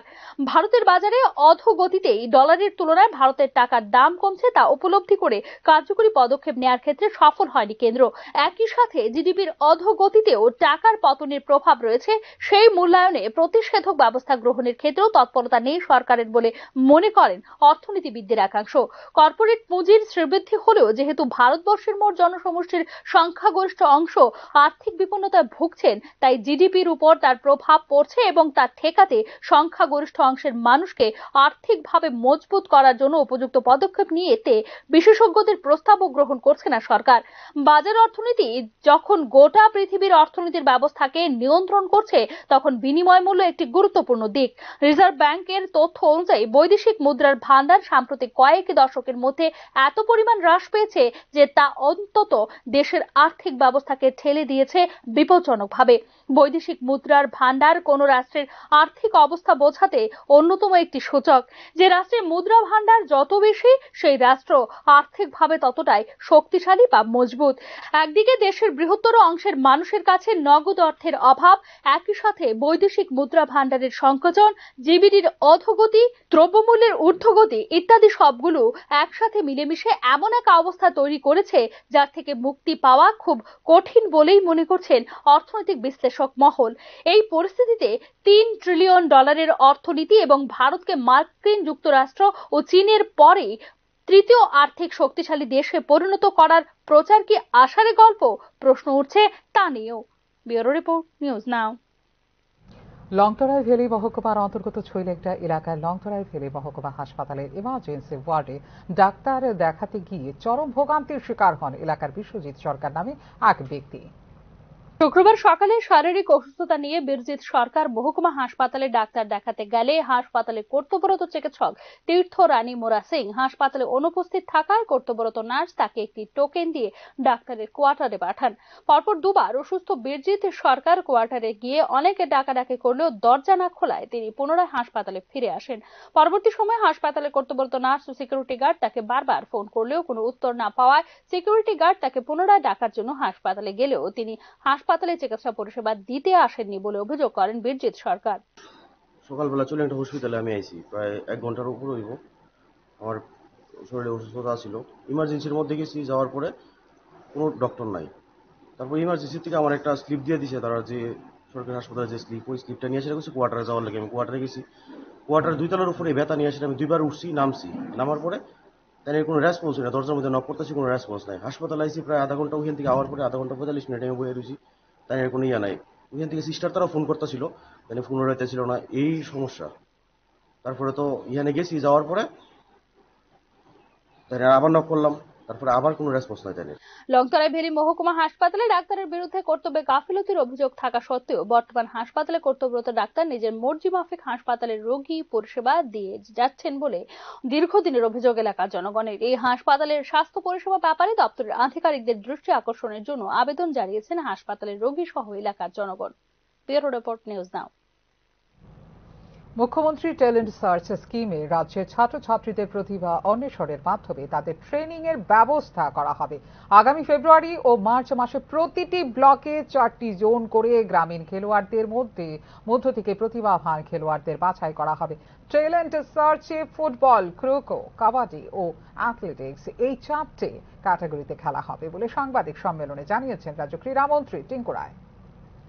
ভারতের বাজারে অধোগতিতেই ডলারের তুলনায় ভারতের টাকার দাম কমছে তা উপলব্ধি করে কার্যকরী পদক্ষেপ নেওয়ার ক্ষেত্রে সফল হয়নি কেন্দ্র। একই সাথে জিডিপির অধোগতিতেও টাকার পতনের প্রভাব রয়েছে, সেই মূল্যায়নে প্রতিষেধক ব্যবস্থা গ্রহণের ক্ষেত্রেও তৎপরতা নেই সরকারের বলে মনে করেন অর্থনীতিবিদদের একাংশ। কর্পোরেট পুঁজির শ্রীবৃদ্ধি হলেও যেহেতু ভারতবর্ষের মোট জনসমষ্টির সংখ্যাগরিষ্ঠ অংশ আর্থিক বিপন্নতায় ভুগছেন, তাই জিডিপির উপর তার প্রভাব পড়ছে এবং তা ঠেকাতে সংখ্যাগরিষ্ঠ অংশের মানুষকে আর্থিকভাবে মজবুত করার জন্য উপযুক্ত পদক্ষেপ নিতে বিশেষজ্ঞদের প্রস্তাবও গ্রহণ করছে না সরকার। বাজার অর্থনীতি যখন গোটা পৃথিবীর অর্থনীতির ব্যবস্থাকে নিয়ন্ত্রণ করছে তখন বিনিময় মূল্য একটি গুরুত্বপূর্ণ দিক। রিজার্ভ ব্যাংকের তথ্য অনুযায়ী বৈদেশিক মুদ্রার ভান্ডার সাম্প্রতিক কয়েক দশকের মধ্যে এত পরিমাণ হ্রাস পেয়েছে যে তা অন্তত দেশের আর্থিক ব্যবস্থাকে ঠেলে দিয়েছে বিপজ্জনকভাবে। বৈদেশিক মুদ্রার ভান্ডার কোন রাষ্ট্রের আর্থিক অবস্থা বোঝাতে অন্যতম একটি সূচক। যে রাষ্ট্রের মুদ্রা ভান্ডার যত বেশি, সেই রাষ্ট্র আর্থিকভাবে ততটাই শক্তিশালী বা মজবুত। একদিকে দেশের বৃহত্তর অংশের মানুষের কাছে নগদ অর্থের অভাব, একই সাথে বৈদেশিক মুদ্রা ভান্ডারের সংকোচন, জিডিপির অধোগতি, দ্রব্যমূল্যের ঊর্ধ্বগতি ইত্যাদি সবগুলো একসাথে মিলেমিশে এমন এক অবস্থা তৈরি করেছে যার থেকে মুক্তি পাওয়া খুব কঠিন বলেই মনে করছেন অর্থনৈতিক বিশ্লেষক মহল। এই পরিস্থিতিতে $3 ট্রিলিয়ন অর্থনীতি এবং ভারতকে মার্কিন যুক্তরাষ্ট্র ও চীনের পরে তৃতীয় আর্থিক শক্তিশালী দেশে পরিণত করার প্রচার কি আষাঢ়ে গল্প, প্রশ্ন উঠছে তা নিয়েও। ব্যুরো রিপোর্ট, নিউজ নাও। লংতরাই ভ্যালি মহকুমার অন্তর্গত ছৈলেকটা এলাকার লংতরাই ভ্যালি মহকুমা হাসপাতালের ইমার্জেন্সি ওয়ার্ডে ডাক্তার দেখাতে গিয়ে চরম ভোগান্তির শিকার হন এলাকার বিশ্বজিৎ সরকার নামে এক ব্যক্তি। শুক্রবার সকালে শারীরিক অসুস্থতা নিয়ে বীরজিৎ সরকার মহকুমা হাসপাতালে ডাক্তার দেখাতে গেলে হাসপাতালে কর্তব্যরত চিকিৎসক তীর্থ রানী মোরা সিং হাসপাতালে অনুপস্থিত থাকায় কর্তব্যরত নার্স তাকে একটি টোকেন দিয়ে ডাক্তারের কোয়ার্টারে পাঠান। পরপর দুবার অসুস্থ বীরজিৎ সরকার কোয়ার্টারে গিয়ে অনেকে ডাকাডাকি করলেও দরজা না খোলায় তিনি পুনরায় হাসপাতালে ফিরে আসেন। পরবর্তী সময়ে হাসপাতালে কর্তব্যরত নার্স ও সিকিউরিটি গার্ড তাকে বারবার ফোন করলেও কোনো উত্তর না পাওয়ায় সিকিউরিটি গার্ড তাকে পুনরায় ডাকার জন্য হাসপাতালে গেলেও তিনি হাসপাতালে চিকিৎসা পরিষেবা দিতে আসেননি বলে অভিযোগ করেন বীরজিৎ সরকার। সকালবেলা চলে একটা হসপিটালে আমি আইছি, প্রায় 1 ঘন্টার উপর হইব। আমার শরীরে অসুস্থতা ছিল, ইমার্জেন্সির মধ্যে গেছি, যাওয়ার পরে কোনো ডক্টর নাই। তারপর ইমার্জেন্সি থেকে আমার একটা স্লিপ দিয়ে দিছে তারা, যে সরকারি হাসপাতালে যে স্লিপ, ওই স্লিপটা নিয়ে এসে কোয়ার্টারে যাওয়ার লাগে। আমি কোয়ার্টারে গেছি, কোয়ার্টার 2 তলার উপরে ব্যথা নিয়ে এসে আমি 2বার উঠছি, নামছি, নামার পরে তাদের কোনো রেসপন্স নেই। দরজার মধ্যে নক করতেছি, কোনো রেসপন্স নাই। হাসপাতালে আইসি প্রায় আধা ঘন্টা, ওইখান থেকে আওয়ার পরে আধা ঘন্টা 45 মিনিট আমি বয়ে রয়েছি, তাদের কোনো ইয়া নাই। ওইখান থেকে সিস্টার তারা ফোন করতেছিল, তাই ফোন রাইতেছিল না, এই সমস্যা। তারপরে তো ইহানে গেছি, যাওয়ার পরে তাই আবার নক করলাম, তারপরে আবার কোনো রেসপন্স নাই তাদের। লংতরাই ভেরি মহকুমা হাসপাতালে ডাক্তারের বিরুদ্ধে কর্তব্যে গাফিলতির অভিযোগ থাকা সত্ত্বেও বর্তমান হাসপাতালে কর্তব্যরত ডাক্তার নিজের মর্জি মাফিক হাসপাতালের রোগী পরিষেবা দিয়ে যাচ্ছেন বলে দীর্ঘদিনের অভিযোগ এলাকার জনগণের। এই হাসপাতালের স্বাস্থ্য পরিষেবা ব্যাপারে দপ্তরের আধিকারিকদের দৃষ্টি আকর্ষণের জন্য আবেদন জানিয়েছেন হাসপাতালের রোগী সহ এলাকার জনগণ। ব্যুরো রিপোর্ট, নিউজ নাও। মুখ্যমন্ত্রী ট্যালেন্ট সার্চ স্কিমে রাজ্যের ছাত্রছাত্রীদের প্রতিভা অন্বেষণের মাধ্যমে তাদের ট্রেনিং এর ব্যবস্থা করা হবে। আগামী ফেব্রুয়ারি ও মার্চ মাসে প্রতিটি ব্লকে 4টি জোন করে গ্রামীণ খেলোয়াড়দের মধ্য থেকে প্রতিভাবান খেলোয়াড়দের বাছাই করা হবে। ট্যালেন্ট সার্চে ফুটবল, খোখো, কাবাডি ও অ্যাথলেটিক্স এই 4টে ক্যাটাগরিতে খেলা হবে বলে সাংবাদিক সম্মেলনে জানিয়েছেন রাজ্য ক্রীড়ামন্ত্রী টিঙ্কু রায়।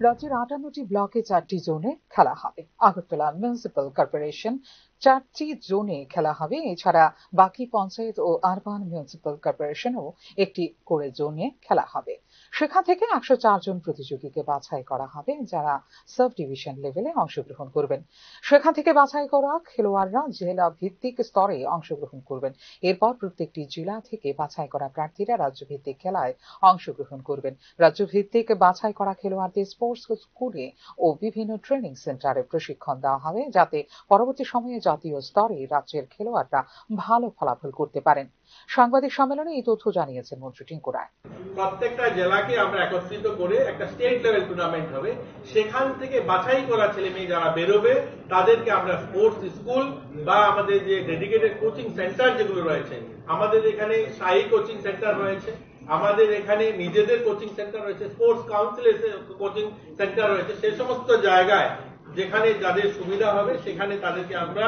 রাজ্যের 58টি ব্লকে 4টি জোনে খেলা হবে। আগরতলা মিউনিসিপ্যাল কর্পোরেশন 4টি জোনে খেলা হবে। এছাড়া বাকি পঞ্চায়েত ও আরবান মিউনিসিপ্যাল কর্পোরেশনও একটি করে জোনে খেলা হবে। সেখান থেকে 104 জন প্রতিযোগীকে বাছাই করা হবে যারা সাব ডিভিশন লেভেলে অংশগ্রহণ করবেন। সেখান থেকে বাছাই করা খেলোয়াড়রা জেলা ভিত্তিক স্তরে অংশগ্রহণ করবেন। এরপর প্রত্যেকটি জেলা থেকে বাছাই করা প্রার্থীরা রাজ্য ভিত্তিক খেলায় অংশগ্রহণ করবেন। রাজ্য ভিত্তিক বাছাই করা খেলোয়াড়দের স্পোর্টস স্কুলে ও বিভিন্ন ট্রেনিং সেন্টারে প্রশিক্ষণ দেওয়া হবে যাতে পরবর্তী সময়ে জাতীয় স্তরে রাজ্যের খেলোয়াড়রা ভালো ফলাফল করতে পারেন। সাংবাদিক সম্মেলনে এই তথ্য জানিয়েছেন মন্ত্রী টিঙ্কু রায়। প্রত্যেকটা জেলাকে আমরা একত্রিত করে একটা স্টেট লেভেল টুর্নামেন্ট হবে, সেখান থেকে বাছাই করা ছেলে মেয়ে যারা বেরোবে তাদেরকে আমরা স্পোর্টস স্কুল বা আমাদের যে ডেডিকেটেড কোচিং সেন্টার যেগুলো রয়েছে, আমাদের এখানে স্থায়ী কোচিং সেন্টার রয়েছে, আমাদের এখানে নিজেদের কোচিং সেন্টার রয়েছে, স্পোর্টস কাউন্সিলের কোচিং সেন্টার রয়েছে, সে সমস্ত জায়গায় যেখানে যাদের সুবিধা হবে সেখানে তাদেরকে আমরা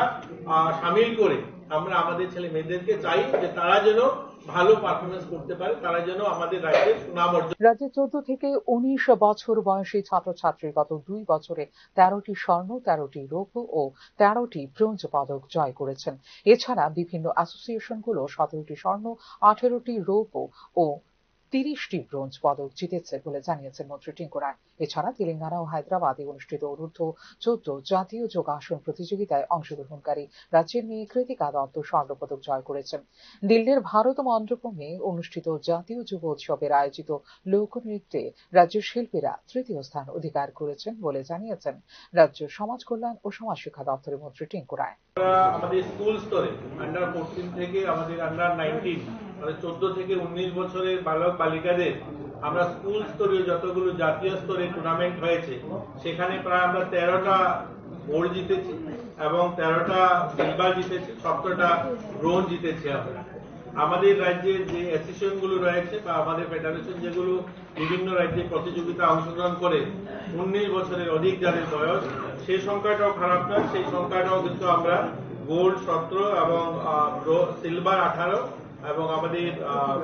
সামিল করে আমরা আমাদের ছেলে মেয়েদেরকে চাই যে তারা যেন ভালো পারফরমেন্স করতে পারে, তারা যেন আমাদের রাজ্যের সুনাম অর্জন। রাজ্যে 14 থেকে 19 বছর বয়সী ছাত্রছাত্রী গত 2 বছরে 13টি স্বর্ণ, 13টি রৌপ্য ও 13টি ব্রোঞ্জ পদক জয় করেছেন। এছাড়া বিভিন্ন অ্যাসোসিয়েশনগুলো 17টি স্বর্ণ, 18টি রৌপ্য ও 30টি ব্রোঞ্জ পদক জিতেছে বলে জানিয়েছেন মন্ত্রী টিঙ্কু রায়। এছাড়া তেলেঙ্গানা ও হায়দ্রাবাদে অনুষ্ঠিত অনূর্ধ্ব 14 জাতীয় যোগাসন প্রতিযোগিতায় অংশগ্রহণকারী রাজ্যের মেয়ে কৃতিকা দত্ত স্বর্ণপদক জয় করেছেন। দিল্লির ভারত মণ্ডপমে অনুষ্ঠিত জাতীয় যুব উৎসবের আয়োজিত লোকনৃত্যে রাজ্যের শিল্পীরা 3য় স্থান অধিকার করেছেন বলে জানিয়েছেন রাজ্য সমাজ কল্যাণ ও সমাজ শিক্ষা দপ্তরের মন্ত্রী টিঙ্কু রায়। আমাদের স্কুল স্তরে আন্ডার 14 থেকে আমাদের আন্ডার 19 মানে 14 থেকে 19 বছরের বালক বালিকাদের আমরা স্কুল স্তরে যতগুলো জাতীয় স্তরে টুর্নামেন্ট হয়েছে সেখানে প্রায় আমরা 13টা গোল্ড জিতেছি এবং 13টা সিলভার জিতেছি, 17টা ব্রোঞ্জ জিতেছি। আমরা আমাদের রাজ্যের যে অ্যাসোসিয়েশন গুলো রয়েছে বা আমাদের ফেডারেশন যেগুলো বিভিন্ন রাজ্যে প্রতিযোগিতা অংশগ্রহণ করে 19 বছরের অধিক যাদের বয়স, সেই সংখ্যাটাও খারাপ নয়, সেই সংখ্যাটাও কিন্তু আমরা গোল্ড 17 এবং সিলভার 18 এবং আমাদের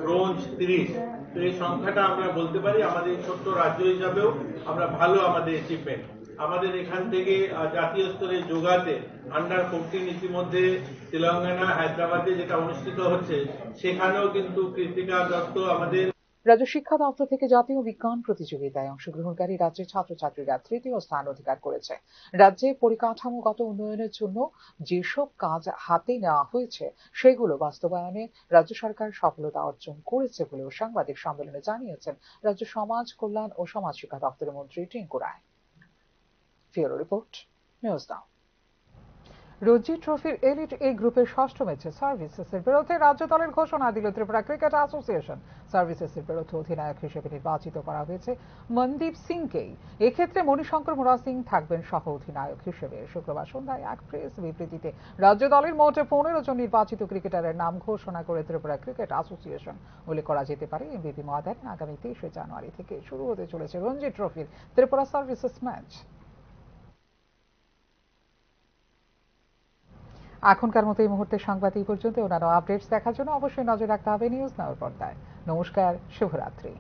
ব্রোঞ্জ 30, তো এই সংখ্যাটা আমরা বলতে পারি আমাদের ছোট্ট রাজ্য হিসাবেও আমরা ভালো আমাদের অ্যাচিভমেন্ট। আমাদের এখান থেকে জাতীয় স্তরে যোগাতে আন্ডার 14 ইতিমধ্যে তেলেঙ্গানা হায়দ্রাবাদে যেটা অনুষ্ঠিত হচ্ছে সেখানেও কিন্তু কৃতিকা দত্ত আমাদের রাজ্য শিক্ষা দপ্তর থেকে জাতীয় বিজ্ঞান প্রতিযোগিতায় অংশগ্রহণকারী রাজ্যের ছাত্রছাত্রীরা তৃতীয় স্থান অধিকার করেছে। রাজ্যে পরিকাঠামোগত উন্নয়নের জন্য যেসব কাজ হাতে নেওয়া হয়েছে সেগুলো বাস্তবায়নে রাজ্য সরকার সফলতা অর্জন করেছে বলেও সাংবাদিক সম্মেলনে জানিয়েছেন রাজ্য সমাজ কল্যাণ ও সমাজ শিক্ষা দপ্তরের মন্ত্রী Tinku Roy. Bureau report, news now. Ranji ট্রফির এলিট এ গ্রুপের ষষ্ঠ ম্যাচে সার্ভিসেসের বিরুদ্ধে রাজ্য দলের ঘোষণা দিল ত্রিপুরা ক্রিকেট অ্যাসোসিয়েশন। সার্ভিসেসের বিরুদ্ধে অধিনায়ক হিসেবে নির্বাচিত করা হয়েছে মনদীপ সিংকেই। এক্ষেত্রে মণিশঙ্কর মুরা সিং থাকবেন সহ অধিনায়ক হিসেবে। শুক্রবার সন্ধ্যায় এক প্রেস বিবৃতিতে রাজ্য দলের মোট 15 জন নির্বাচিত ক্রিকেটারের নাম ঘোষণা করে ত্রিপুরা ক্রিকেট অ্যাসোসিয়েশন। উল্লেখ করা যেতে পারে এমবিপি ময়দানে আগামী 23 জানুয়ারি থেকে শুরু হতে চলেছে রঞ্জি ট্রফির ত্রিপুরা সার্ভিসেস ম্যাচ। এখনকার মতো এই মুহূর্তে সংবাদ এই পর্যন্ত। অন্যান্য আপডেটস দেখার জন্য অবশ্যই নজর রাখতে হবে নিউজ নাওর পর্দায়। নমস্কার, শুভরাত্রি।